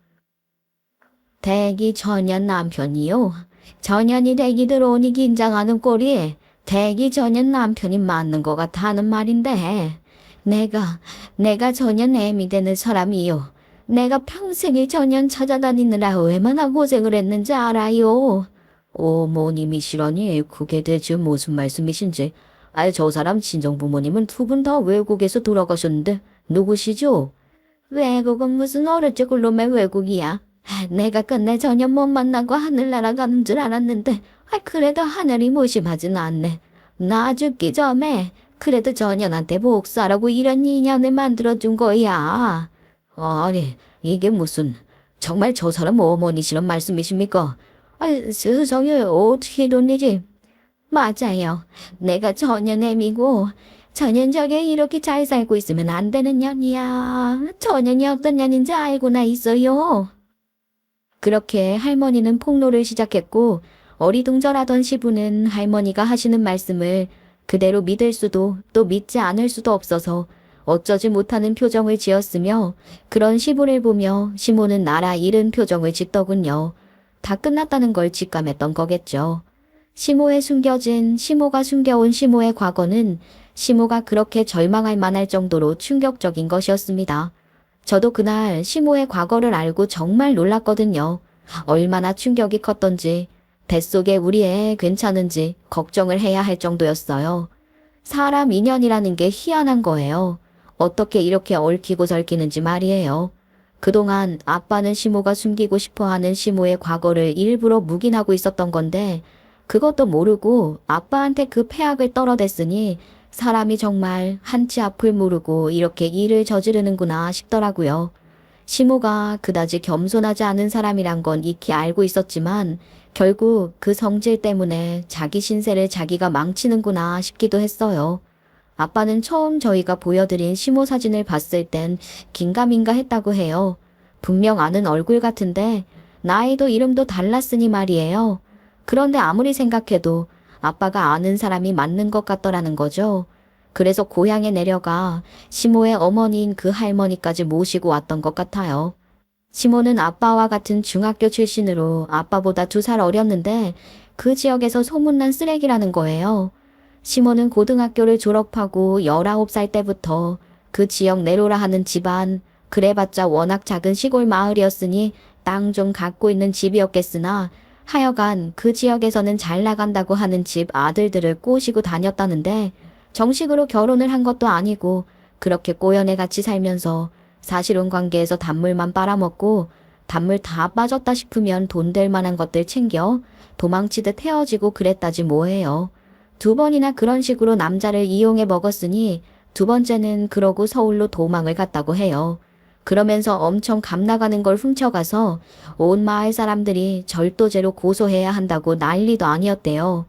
대기 전년 남편이요. 전년이 대기 들어오니 긴장하는 꼴이 대기 전년 남편이 맞는 것 같아 하는 말인데 내가 전년 애미 되는 사람이요. 내가 평생을 전년 찾아다니느라 얼마나 고생을 했는지 알아요. 어머님이시라니 그게 대체 무슨 말씀이신지. 저 사람 친정부모님은 두 분 다 외국에서 돌아가셨는데 누구시죠? 외국은 무슨 어릴 적 놈의 외국이야. 내가 끝내 전혀 못 만나고 하늘나라 가는 줄 알았는데 그래도 하늘이 무심하진 않네. 나 죽기 전에 그래도 전현한테 복수하라고 이런 인연을 만들어준 거야. 아니 이게 무슨 정말 저 사람 어머니시란 말씀이십니까? 세상에 어떻게 이런 일이. 맞아요. 내가 전현 애미고 전현적에 이렇게 잘 살고 있으면 안 되는 년이야. 전현이 어떤 년인지 알고나 있어요. 그렇게 할머니는 폭로를 시작했고 어리둥절하던 시부는 할머니가 하시는 말씀을 그대로 믿을 수도 또 믿지 않을 수도 없어서 어쩌지 못하는 표정을 지었으며 그런 시부를 보며 시모는 나라 잃은 표정을 짓더군요. 다 끝났다는 걸 직감했던 거겠죠. 시모가 숨겨온 시모의 과거는 시모가 그렇게 절망할 만할 정도로 충격적인 것이었습니다. 저도 그날 시모의 과거를 알고 정말 놀랐거든요. 얼마나 충격이 컸던지 뱃속에 우리 애 괜찮은지 걱정을 해야 할 정도였어요. 사람 인연이라는 게 희한한 거예요. 어떻게 이렇게 얽히고 설키는지 말이에요. 그동안 아빠는 시모가 숨기고 싶어하는 시모의 과거를 일부러 묵인하고 있었던 건데 그것도 모르고 아빠한테 그 폐악을 떨어댔으니 사람이 정말 한치 앞을 모르고 이렇게 일을 저지르는구나 싶더라고요. 시모가 그다지 겸손하지 않은 사람이란 건 익히 알고 있었지만 결국 그 성질 때문에 자기 신세를 자기가 망치는구나 싶기도 했어요. 아빠는 처음 저희가 보여드린 시모 사진을 봤을 땐 긴가민가 했다고 해요. 분명 아는 얼굴 같은데 나이도 이름도 달랐으니 말이에요. 그런데 아무리 생각해도 아빠가 아는 사람이 맞는 것 같더라는 거죠. 그래서 고향에 내려가 시모의 어머니인 그 할머니까지 모시고 왔던 것 같아요. 시모는 아빠와 같은 중학교 출신으로 아빠보다 2살 어렸는데 그 지역에서 소문난 쓰레기라는 거예요. 시모는 고등학교를 졸업하고 19살 때부터 그 지역 내로라 하는 집안, 그래봤자 워낙 작은 시골 마을이었으니 땅 좀 갖고 있는 집이었겠으나 하여간 그 지역에서는 잘 나간다고 하는 집 아들들을 꼬시고 다녔다는데 정식으로 결혼을 한 것도 아니고 그렇게 꼬연해 같이 살면서 사실혼 관계에서 단물만 빨아먹고 단물 다 빠졌다 싶으면 돈 될 만한 것들 챙겨 도망치듯 헤어지고 그랬다지 뭐예요. 2번이나 그런 식으로 남자를 이용해 먹었으니 2번째는 그러고 서울로 도망을 갔다고 해요. 그러면서 엄청 값나가는 걸 훔쳐가서 온 마을 사람들이 절도죄로 고소해야 한다고 난리도 아니었대요.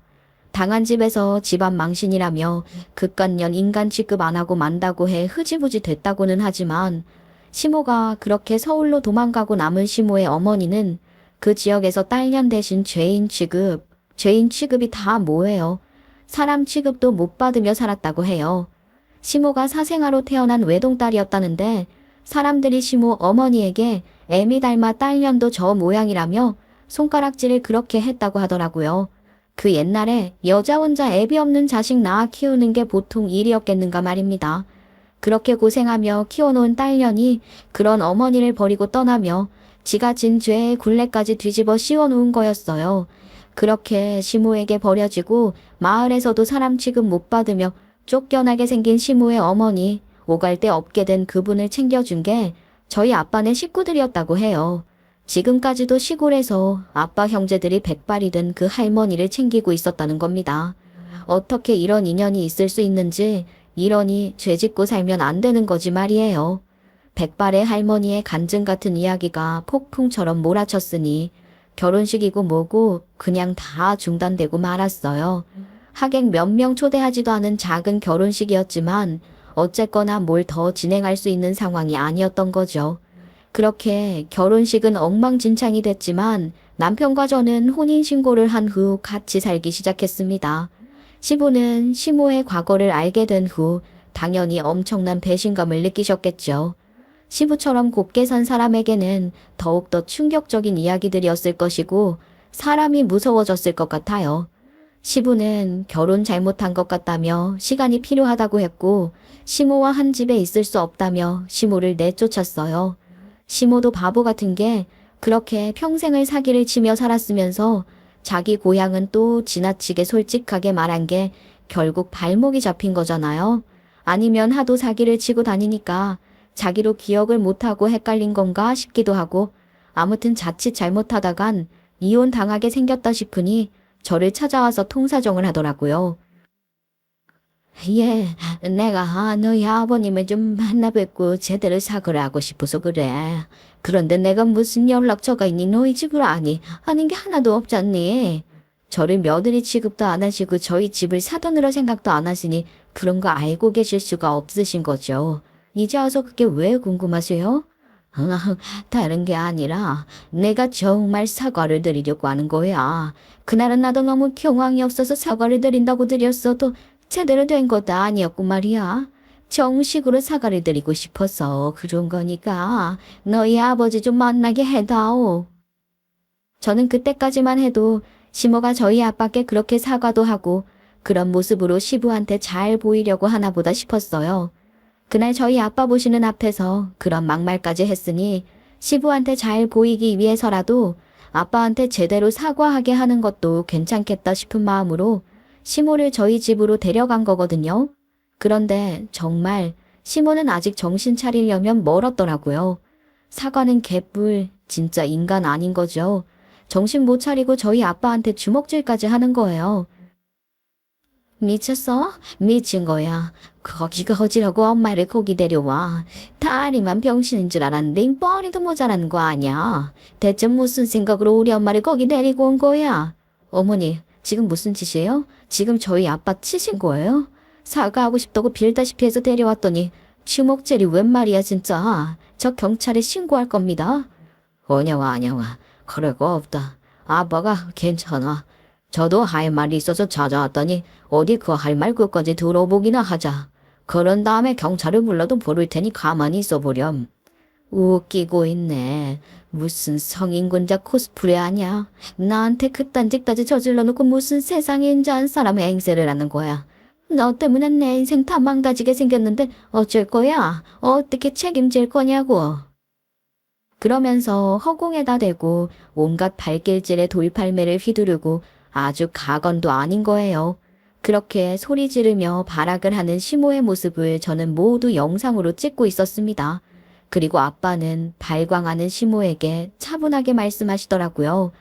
당한 집에서 집안 망신이라며 그깟년 인간 취급 안 하고 만다고 해 흐지부지 됐다고는 하지만 시모가 그렇게 서울로 도망가고 남은 시모의 어머니는 그 지역에서 딸년 대신 죄인 취급이 다 뭐예요. 사람 취급도 못 받으며 살았다고 해요. 시모가 사생아로 태어난 외동딸이었다는데 사람들이 시모 어머니에게 애미 닮아 딸년도 저 모양이라며 손가락질을 그렇게 했다고 하더라고요. 그 옛날에 여자 혼자 애비 없는 자식 낳아 키우는 게 보통 일이었겠는가 말입니다. 그렇게 고생하며 키워놓은 딸년이 그런 어머니를 버리고 떠나며 지가 진 죄의 굴레까지 뒤집어 씌워놓은 거였어요. 그렇게 시모에게 버려지고 마을에서도 사람 취급 못 받으며 쫓겨나게 생긴 시모의 어머니, 오갈 데 없게 된 그분을 챙겨준 게 저희 아빠네 식구들이었다고 해요. 지금까지도 시골에서 아빠 형제들이 백발이 된 그 할머니를 챙기고 있었다는 겁니다. 어떻게 이런 인연이 있을 수 있는지 이러니 죄짓고 살면 안 되는 거지 말이에요. 백발의 할머니의 간증 같은 이야기가 폭풍처럼 몰아쳤으니 결혼식이고 뭐고 그냥 다 중단되고 말았어요. 하객 몇 명 초대하지도 않은 작은 결혼식이었지만 어쨌거나 뭘 더 진행할 수 있는 상황이 아니었던 거죠. 그렇게 결혼식은 엉망진창이 됐지만 남편과 저는 혼인신고를 한 후 같이 살기 시작했습니다. 시부는 시모의 과거를 알게 된 후 당연히 엄청난 배신감을 느끼셨겠죠. 시부처럼 곱게 산 사람에게는 더욱더 충격적인 이야기들이었을 것이고 사람이 무서워졌을 것 같아요. 시부는 결혼 잘못한 것 같다며 시간이 필요하다고 했고 시모와 한 집에 있을 수 없다며 시모를 내쫓았어요. 시모도 바보 같은 게 그렇게 평생을 사기를 치며 살았으면서 자기 고향은 또 지나치게 솔직하게 말한 게 결국 발목이 잡힌 거잖아요. 아니면 하도 사기를 치고 다니니까 자기로 기억을 못하고 헷갈린 건가 싶기도 하고 아무튼 자칫 잘못하다간 이혼 당하게 생겼다 싶으니 저를 찾아와서 통사정을 하더라고요. 예, 내가 너희 아버님을 좀 만나 뵙고 제대로 사과를 하고 싶어서 그래. 그런데 내가 무슨 연락처가 있니? 너희 집을 아니? 아닌 게 하나도 없잖니? 저를 며느리 취급도 안 하시고 저희 집을 사돈으로 생각도 안 하시니 그런 거 알고 계실 수가 없으신 거죠. 이제 와서 그게 왜 궁금하세요? 다른 게 아니라 내가 정말 사과를 드리려고 하는 거야. 그날은 나도 너무 경황이 없어서 사과를 드린다고 드렸어도 제대로 된 것도 아니었고 말이야. 정식으로 사과를 드리고 싶어서 그런 거니까 너희 아버지 좀 만나게 해다오. 저는 그때까지만 해도 시모가 저희 아빠께 그렇게 사과도 하고 그런 모습으로 시부한테 잘 보이려고 하나 보다 싶었어요. 그날 저희 아빠 보시는 앞에서 그런 막말까지 했으니 시부한테 잘 보이기 위해서라도 아빠한테 제대로 사과하게 하는 것도 괜찮겠다 싶은 마음으로 시모를 저희 집으로 데려간 거거든요. 그런데 정말 시모는 아직 정신 차리려면 멀었더라고요. 사과는 개뿔, 진짜 인간 아닌 거죠. 정신 못 차리고 저희 아빠한테 주먹질까지 하는 거예요. 미쳤어? 미친 거야. 거기가 어지라고 엄마를 거기 데려와. 다리만 병신인 줄 알았는데 뻔히도 모자라는 거 아니야. 대체 무슨 생각으로 우리 엄마를 거기 데리고 온 거야? 어머니, 지금 무슨 짓이에요? 지금 저희 아빠 치신 거예요? 사과하고 싶다고 빌다시피 해서 데려왔더니 주먹질이 웬 말이야 진짜. 저 경찰에 신고할 겁니다. 아냐와. 그럴 거 없다. 아빠가 괜찮아. 저도 할 말이 있어서 찾아왔더니 어디 그 할 말 끝까지 들어보기나 하자. 그런 다음에 경찰을 불러도 부를 테니 가만히 있어보렴. 웃기고 있네. 무슨 성인군자 코스프레 아냐? 나한테 그딴 짓까지 저질러 놓고 무슨 세상에 인자한 사람의 행세를 하는 거야. 너 때문에 내 인생 다 망가지게 생겼는데 어쩔 거야? 어떻게 책임질 거냐고. 그러면서 허공에다 대고 온갖 발길질의 돌팔매를 휘두르고 아주 가건도 아닌 거예요. 그렇게 소리 지르며 발악을 하는 시모의 모습을 저는 모두 영상으로 찍고 있었습니다. 그리고 아빠는 발광하는 시모에게 차분하게 말씀하시더라고요.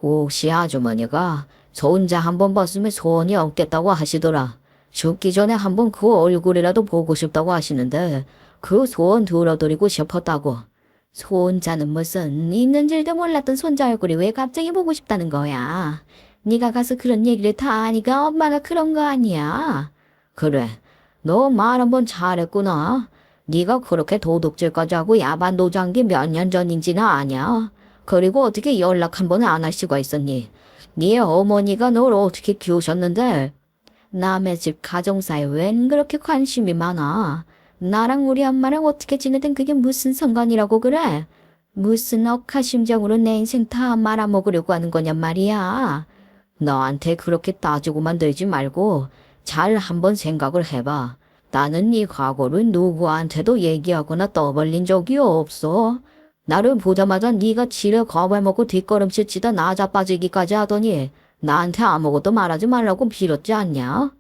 혹시 아주머니가 저 혼자 한번 봤으면 소원이 없겠다고 하시더라. 죽기 전에 한번 그 얼굴이라도 보고 싶다고 하시는데 그 소원 들어드리고 싶었다고. 손자는 무슨 있는 줄도 몰랐던 손자 얼굴이 왜 갑자기 보고 싶다는 거야. 네가 가서 그런 얘기를 다 하니까 엄마가 그런 거 아니야. 그래, 너 말 한번 잘했구나. 네가 그렇게 도둑질까지 하고 야반 노조한 게 몇 년 전인지나 아냐. 그리고 어떻게 연락 한 번은 안 할 수가 있었니? 네 어머니가 널 어떻게 키우셨는데? 남의 집 가정사에 웬 그렇게 관심이 많아. 나랑 우리 엄마랑 어떻게 지내든 그게 무슨 상관이라고 그래? 무슨 억하심정으로 내 인생 다 말아먹으려고 하는 거냔 말이야. 너한테 그렇게 따지고만 들지 말고 잘 한번 생각을 해봐. 나는 네 과거를 누구한테도 얘기하거나 떠벌린 적이 없어. 나를 보자마자 네가 지레 겁을 먹고 뒷걸음질 치다 나자빠지기까지 하더니 나한테 아무것도 말하지 말라고 빌었지 않냐?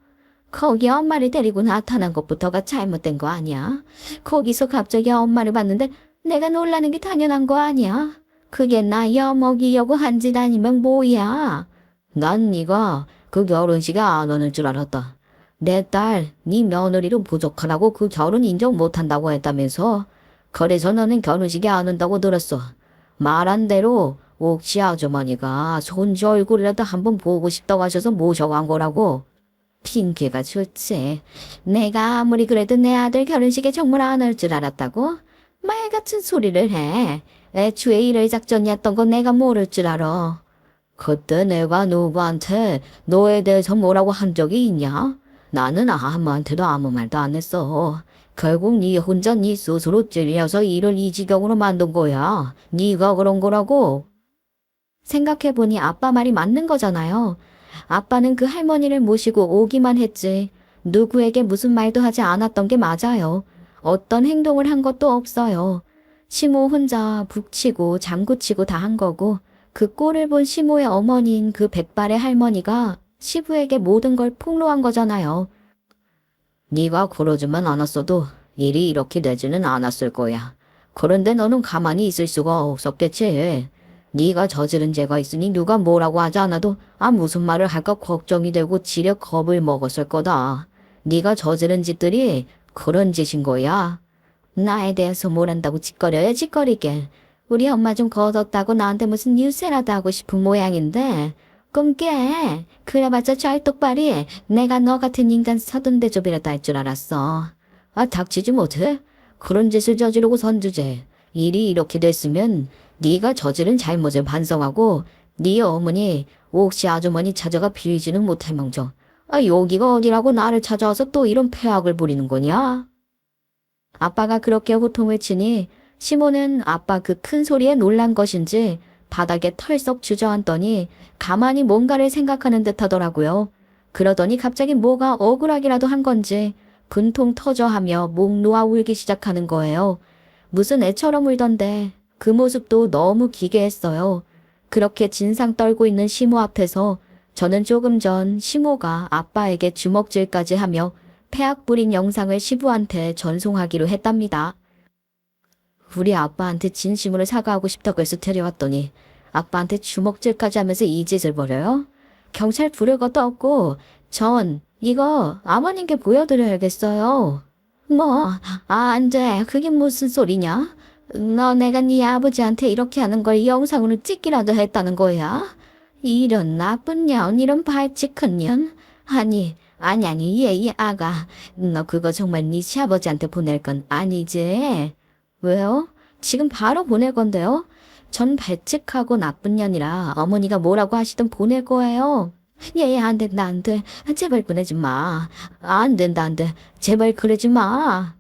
거기 엄마를 데리고 나타난 것부터가 잘못된 거 아니야? 거기서 갑자기 엄마를 봤는데 내가 놀라는 게 당연한 거 아니야? 그게 나 엿먹이려고 한 짓 아니면 뭐야? 난 네가 그 결혼식에 안 오는 줄 알았다. 내 딸, 네 며느리로 부족하다고 그 결혼 인정 못한다고 했다면서. 그래서 너는 결혼식에 안 온다고 들었어. 말한 대로 옥시 아주머니가 손주 얼굴이라도 한번 보고 싶다고 하셔서 모셔간 거라고. 핑계가 좋지. 내가 아무리 그래도 내 아들 결혼식에 정말 안 올 줄 알았다고? 말 같은 소리를 해. 애초에 이럴 작전이었던 건 내가 모를 줄 알아. 그때 내가 누구한테 너에 대해서 뭐라고 한 적이 있냐? 나는 아무한테도 아무 말도 안 했어. 결국 네 혼자 네 스스로 찔려서 일을 이 지경으로 만든 거야. 네가 그런 거라고. 생각해보니 아빠 말이 맞는 거잖아요. 아빠는 그 할머니를 모시고 오기만 했지. 누구에게 무슨 말도 하지 않았던 게 맞아요. 어떤 행동을 한 것도 없어요. 시모 혼자 북치고 장구치고 다 한 거고 그 꼴을 본 시모의 어머니인 그 백발의 할머니가 시부에게 모든 걸 폭로한 거잖아요. 네가 그러지만 않았어도 일이 이렇게 되지는 않았을 거야. 그런데 너는 가만히 있을 수가 없었겠지. 네가 저지른 죄가 있으니 누가 뭐라고 하지 않아도 무슨 말을 할까 걱정이 되고 지레 겁을 먹었을 거다. 네가 저지른 짓들이 그런 짓인 거야. 나에 대해서 뭘 한다고 짓거려야 짓거리게. 우리 엄마 좀 거뒀다고 나한테 무슨 유세라도 하고 싶은 모양인데 꿈깨. 그래봤자 짤똑발이 내가 너 같은 인간 서든대접이라도 할 줄 알았어. 닥치지 못해? 그런 짓을 저지르고 선주제. 일이 이렇게 됐으면 네가 저지른 잘못을 반성하고 네 어머니 옥시 아주머니 찾아가 빌지는 못할망정. 여기가 어디라고 나를 찾아와서 또 이런 폐악을 부리는 거냐? 아빠가 그렇게 호통을 치니 시모는 아빠 그 큰 소리에 놀란 것인지 바닥에 털썩 주저앉더니 가만히 뭔가를 생각하는 듯 하더라고요. 그러더니 갑자기 뭐가 억울하기라도 한 건지 분통 터져하며 목 놓아 울기 시작하는 거예요. 무슨 애처럼 울던데 그 모습도 너무 기괴했어요. 그렇게 진상 떨고 있는 시모 앞에서 저는 조금 전 시모가 아빠에게 주먹질까지 하며 폐악 부린 영상을 시부한테 전송하기로 했답니다. 우리 아빠한테 진심으로 사과하고 싶다고 해서 데려왔더니 아빠한테 주먹질까지 하면서 이 짓을 벌여요? 경찰 부를 것도 없고 전 이거 아버님께 보여드려야겠어요. 뭐, 안 돼. 그게 무슨 소리냐? 너 내가 네 아버지한테 이렇게 하는 걸 영상으로 찍기라도 했다는 거야? 이런 나쁜 년, 이런 발칙한 년. 아니, 아니, 얘 아가. 너 그거 정말 네 시아버지한테 보낼 건 아니지? 왜요? 지금 바로 보낼 건데요? 전 발칙하고 나쁜 년이라 어머니가 뭐라고 하시든 보낼 거예요. 얘 안 된다, 안 돼. 제발 보내지 마. 안 된다, 안 돼. 제발 그러지 마.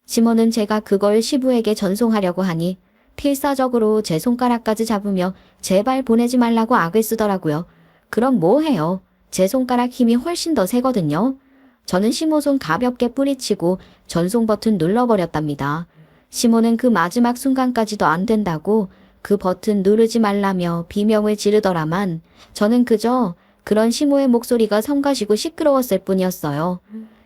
시몬은 제가 그걸 시부에게 전송하려고 하니 필사적으로 제 손가락까지 잡으며 제발 보내지 말라고 악을 쓰더라고요. 그럼 뭐 해요? 제 손가락 힘이 훨씬 더 세거든요. 저는 시모 손 가볍게 뿌리치고 전송 버튼 눌러버렸답니다. 시모는 그 마지막 순간까지도 안 된다고 그 버튼 누르지 말라며 비명을 지르더라만 저는 그저 그런 시모의 목소리가 성가시고 시끄러웠을 뿐이었어요.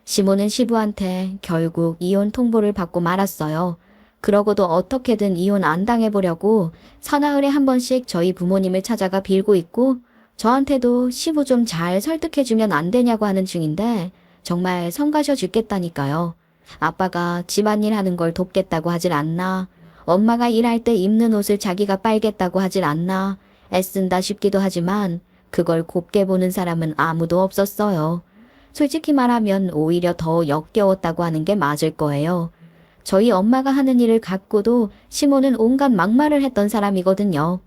시모는 시부한테 결국 이혼 통보를 받고 말았어요. 그러고도 어떻게든 이혼 안 당해보려고 사나흘에 한 번씩 저희 부모님을 찾아가 빌고 있고 저한테도 시부 좀 잘 설득해주면 안 되냐고 하는 중인데 정말 성가셔 죽겠다니까요. 아빠가 집안일 하는 걸 돕겠다고 하질 않나. 엄마가 일할 때 입는 옷을 자기가 빨겠다고 하질 않나. 애쓴다 싶기도 하지만 그걸 곱게 보는 사람은 아무도 없었어요. 솔직히 말하면 오히려 더 역겨웠다고 하는 게 맞을 거예요. 저희 엄마가 하는 일을 갖고도 시모는 온갖 막말을 했던 사람이거든요.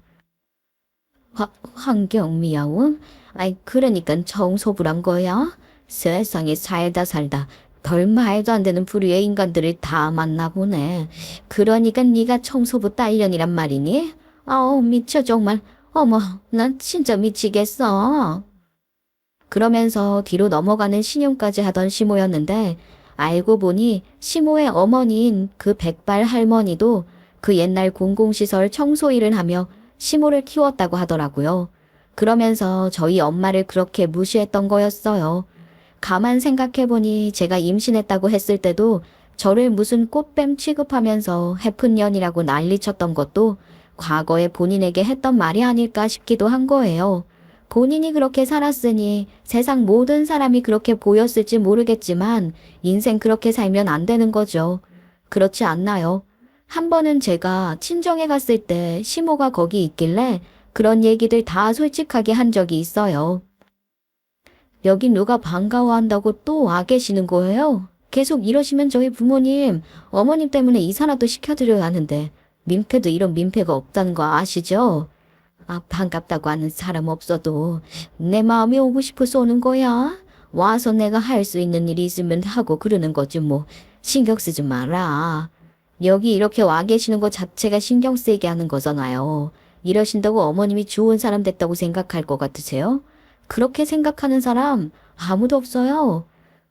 환경미화원? 아이, 그러니까 청소부란 거야? 세상에 살다 별 말도 안 되는 부류의 인간들을 다 만나 보네. 그러니까 네가 청소부 딸년이란 말이니? 아우, 미쳐 정말. 어머, 난 진짜 미치겠어. 그러면서 뒤로 넘어가는 신용까지 하던 시모였는데 알고 보니 시모의 어머니인 그 백발 할머니도 그 옛날 공공시설 청소 일을 하며 시모를 키웠다고 하더라고요. 그러면서 저희 엄마를 그렇게 무시했던 거였어요. 가만 생각해보니 제가 임신했다고 했을 때도 저를 무슨 꽃뱀 취급하면서 해픈년이라고 난리쳤던 것도 과거에 본인에게 했던 말이 아닐까 싶기도 한 거예요. 본인이 그렇게 살았으니 세상 모든 사람이 그렇게 보였을지 모르겠지만 인생 그렇게 살면 안 되는 거죠. 그렇지 않나요? 한 번은 제가 친정에 갔을 때 시모가 거기 있길래 그런 얘기들 다 솔직하게 한 적이 있어요. 여기 누가 반가워한다고 또 와 계시는 거예요? 계속 이러시면 저희 부모님, 어머님 때문에 이사라도 시켜드려야 하는데 민폐도 이런 민폐가 없다는 거 아시죠? 아, 반갑다고 하는 사람 없어도 내 마음이 오고 싶어서 오는 거야. 와서 내가 할 수 있는 일이 있으면 하고 그러는 거지 뭐. 신경 쓰지 마라. 여기 이렇게 와 계시는 것 자체가 신경 쓰이게 하는 거잖아요. 이러신다고 어머님이 좋은 사람 됐다고 생각할 것 같으세요? 그렇게 생각하는 사람 아무도 없어요.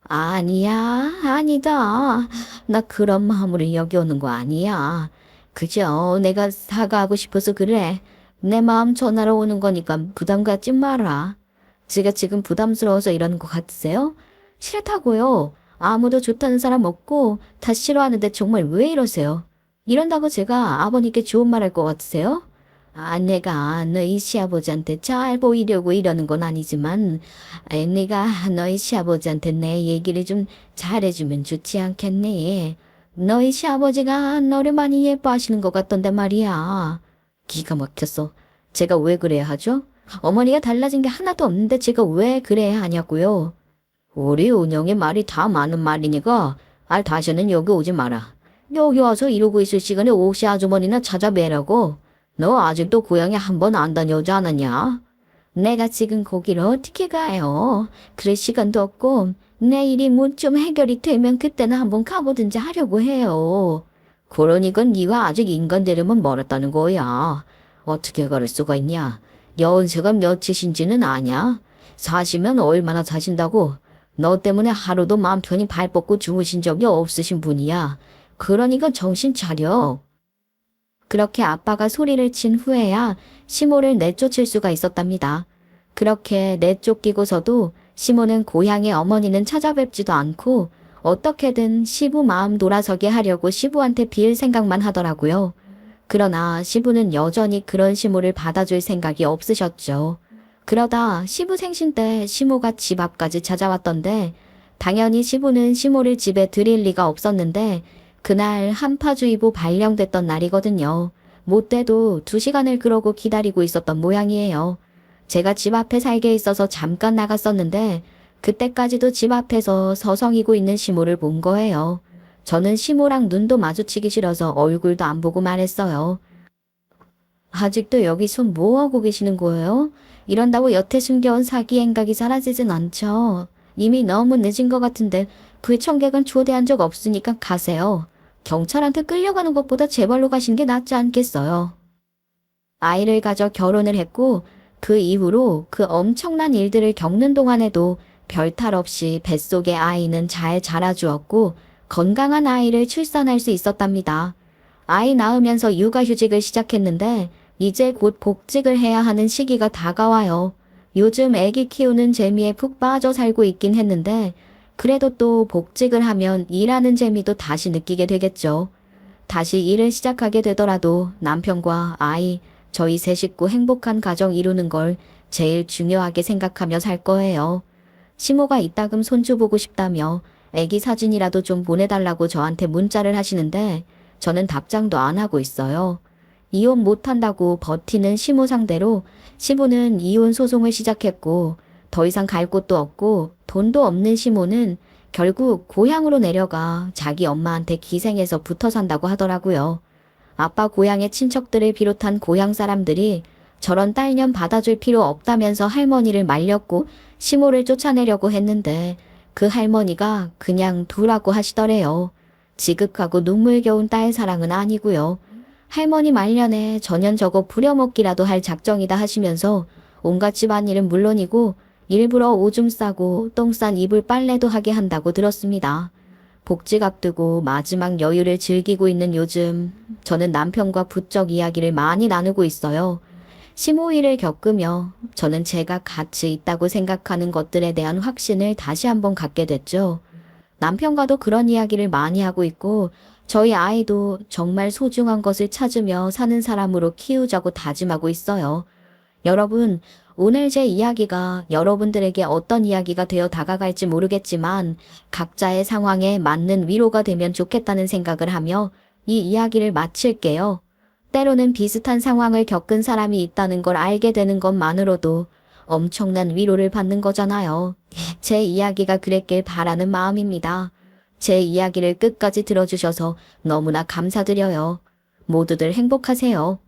아니야, 아니다. 나 그런 마음으로 여기 오는 거 아니야. 그저 내가 사과하고 싶어서 그래. 내 마음 전하러 오는 거니까 부담 갖지 마라. 제가 지금 부담스러워서 이러는 것 같으세요? 싫다고요. 아무도 좋다는 사람 없고 다 싫어하는데 정말 왜 이러세요? 이런다고 제가 아버님께 좋은 말 할 것 같으세요? 아, 내가 너희 시아버지한테 잘 보이려고 이러는 건 아니지만 내가 너희 시아버지한테 내 얘기를 좀 잘해주면 좋지 않겠니? 너희 시아버지가 너를 많이 예뻐하시는 것 같던데 말이야. 기가 막혔어. 제가 왜 그래야 하죠? 어머니가 달라진 게 하나도 없는데 제가 왜 그래야 하냐고요. 우리 운영의 말이 다 많은 말이니까 다시는 여기 오지 마라. 여기 와서 이러고 있을 시간에 옥시 아주머니나 찾아뵈라고. 너 아직도 고향에 한 번 안 다녀오지 않았냐? 내가 지금 거기로 어떻게 가요? 그럴 시간도 없고 내일이 뭐 좀 해결이 되면 그때는 한번 가보든지 하려고 해요. 그러니까 네가 아직 인간 되려면 멀었다는 거야. 어떻게 그럴 수가 있냐? 연세가 몇이신지는 아냐? 사시면 얼마나 사신다고? 너 때문에 하루도 마음 편히 발 뻗고 주무신 적이 없으신 분이야. 그러니까 정신 차려. 그렇게 아빠가 소리를 친 후에야 시모를 내쫓을 수가 있었답니다. 그렇게 내쫓기고서도 시모는 고향의 어머니는 찾아뵙지도 않고 어떻게든 시부 마음 돌아서게 하려고 시부한테 빌 생각만 하더라고요. 그러나 시부는 여전히 그런 시모를 받아줄 생각이 없으셨죠. 그러다 시부 생신 때 시모가 집 앞까지 찾아왔던데 당연히 시부는 시모를 집에 들일 리가 없었는데 그날 한파주의보 발령됐던 날이거든요. 못돼도 2시간을 그러고 기다리고 있었던 모양이에요. 제가 집 앞에 살게 있어서 잠깐 나갔었는데 그때까지도 집 앞에서 서성이고 있는 시모를 본 거예요. 저는 시모랑 눈도 마주치기 싫어서 얼굴도 안 보고 말했어요. 아직도 여기서 뭐하고 계시는 거예요? 이런다고 여태 숨겨온 사기 행각이 사라지진 않죠. 이미 너무 늦은 것 같은데 불청객은 초대한 적 없으니까 가세요. 경찰한테 끌려가는 것보다 제 발로 가시는 게 낫지 않겠어요. 아이를 가져 결혼을 했고 그 이후로 그 엄청난 일들을 겪는 동안에도 별 탈 없이 뱃속의 아이는 잘 자라주었고 건강한 아이를 출산할 수 있었답니다. 아이 낳으면서 육아휴직을 시작했는데 이제 곧 복직을 해야 하는 시기가 다가와요. 요즘 애기 키우는 재미에 푹 빠져 살고 있긴 했는데 그래도 또 복직을 하면 일하는 재미도 다시 느끼게 되겠죠. 다시 일을 시작하게 되더라도 남편과 아이, 저희 세 식구 행복한 가정 이루는 걸 제일 중요하게 생각하며 살 거예요. 시모가 이따금 손주 보고 싶다며 애기 사진이라도 좀 보내달라고 저한테 문자를 하시는데 저는 답장도 안 하고 있어요. 이혼 못한다고 버티는 시모 상대로 시모는 이혼 소송을 시작했고 더 이상 갈 곳도 없고 돈도 없는 시모는 결국 고향으로 내려가 자기 엄마한테 기생해서 붙어 산다고 하더라고요. 아빠 고향의 친척들을 비롯한 고향 사람들이 저런 딸년 받아줄 필요 없다면서 할머니를 말렸고 시모를 쫓아내려고 했는데 그 할머니가 그냥 두라고 하시더래요. 지극하고 눈물겨운 딸 사랑은 아니고요. 할머니 말년에 저년 저거 부려먹기라도 할 작정이다 하시면서 온갖 집안일은 물론이고 일부러 오줌 싸고 똥 싼 이불 빨래도 하게 한다고 들었습니다. 복직 앞두고 마지막 여유를 즐기고 있는 요즘 저는 남편과 부쩍 이야기를 많이 나누고 있어요. 심호일을 겪으며 저는 제가 가치 있다고 생각하는 것들에 대한 확신을 다시 한번 갖게 됐죠. 남편과도 그런 이야기를 많이 하고 있고 저희 아이도 정말 소중한 것을 찾으며 사는 사람으로 키우자고 다짐하고 있어요. 여러분, 오늘 제 이야기가 여러분들에게 어떤 이야기가 되어 다가갈지 모르겠지만 각자의 상황에 맞는 위로가 되면 좋겠다는 생각을 하며 이 이야기를 마칠게요. 때로는 비슷한 상황을 겪은 사람이 있다는 걸 알게 되는 것만으로도 엄청난 위로를 받는 거잖아요. 제 이야기가 그랬길 바라는 마음입니다. 제 이야기를 끝까지 들어주셔서 너무나 감사드려요. 모두들 행복하세요.